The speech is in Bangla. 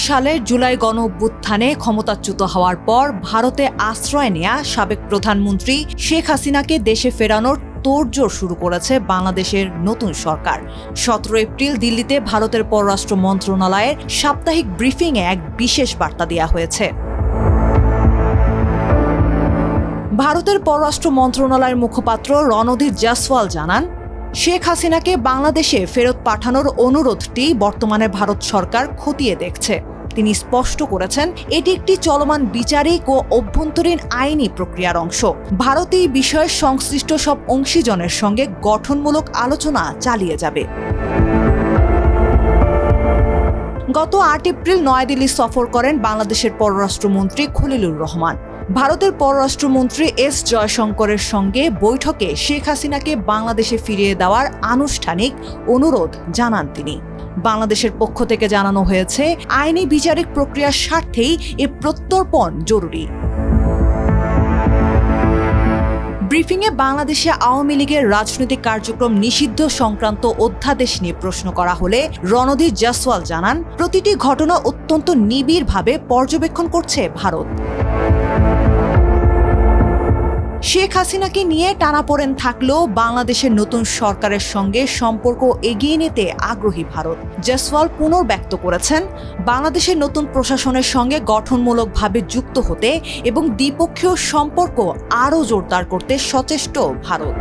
সালের জুলাই গণঅভ্যুত্থানে ক্ষমতাচ্যুত হওয়ার পর ভারতে আশ্রয় নেয়া সাবেক প্রধানমন্ত্রী শেখ হাসিনাকে দেশে ফেরানোর তোড়জোড় শুরু করেছে বাংলাদেশের নতুন সরকার। 17 এপ্রিল দিল্লিতে ভারতের পররাষ্ট্র মন্ত্রণালয়ের সাপ্তাহিক ব্রিফিংয়ে এক বিশেষ বার্তা দেওয়া হয়েছে। ভারতের পররাষ্ট্র মন্ত্রণালয়ের মুখপাত্র রণধীর জয়সওয়াল জানান, শেখ হাসিনাকে বাংলাদেশে ফেরত পাঠানোর অনুরোধটি বর্তমানে ভারত সরকার খতিয়ে দেখছে। তিনি স্পষ্ট করেছেন, এটি একটি চলমান বিচারিক ও অভ্যন্তরীণ আইনি প্রক্রিয়ার অংশ। ভারত এই বিষয়ে সংশ্লিষ্ট সব অংশীজনের সঙ্গে গঠনমূলক আলোচনা চালিয়ে যাবে। গত 8 এপ্রিল নয়াদিল্লি সফর করেন বাংলাদেশের পররাষ্ট্রমন্ত্রী খলিলুর রহমান। ভারতের পররাষ্ট্রমন্ত্রী এস জয়শঙ্করের সঙ্গে বৈঠকে শেখ হাসিনাকে বাংলাদেশে ফিরিয়ে দেওয়ার আনুষ্ঠানিক অনুরোধ জানান তিনি। বাংলাদেশের পক্ষ থেকে জানানো হয়েছে, আইনি বিচারিক প্রক্রিয়ার স্বার্থেই এ প্রত্যর্পণ জরুরি। ব্রিফিংয়ে বাংলাদেশে আওয়ামী লীগের রাজনৈতিক কার্যক্রম নিষিদ্ধ সংক্রান্ত অধ্যাদেশ নিয়ে প্রশ্ন করা হলে রণধীর জয়সওয়াল জানান, প্রতিটি ঘটনা অত্যন্ত নিবিড়ভাবে পর্যবেক্ষণ করছে ভারত। শেখ হাসিনাকে নিয়ে টানাপোড়েন থাকলেও বাংলাদেশের নতুন সরকারের সঙ্গে সম্পর্ক এগিয়ে নিতে আগ্রহী ভারত। জয়সওয়াল পুনর্ব্যক্ত করেছেন, বাংলাদেশের নতুন প্রশাসনের সঙ্গে গঠনমূলকভাবে যুক্ত হতে এবং দ্বিপক্ষীয় সম্পর্ক আরও জোরদার করতে সচেষ্ট ভারত।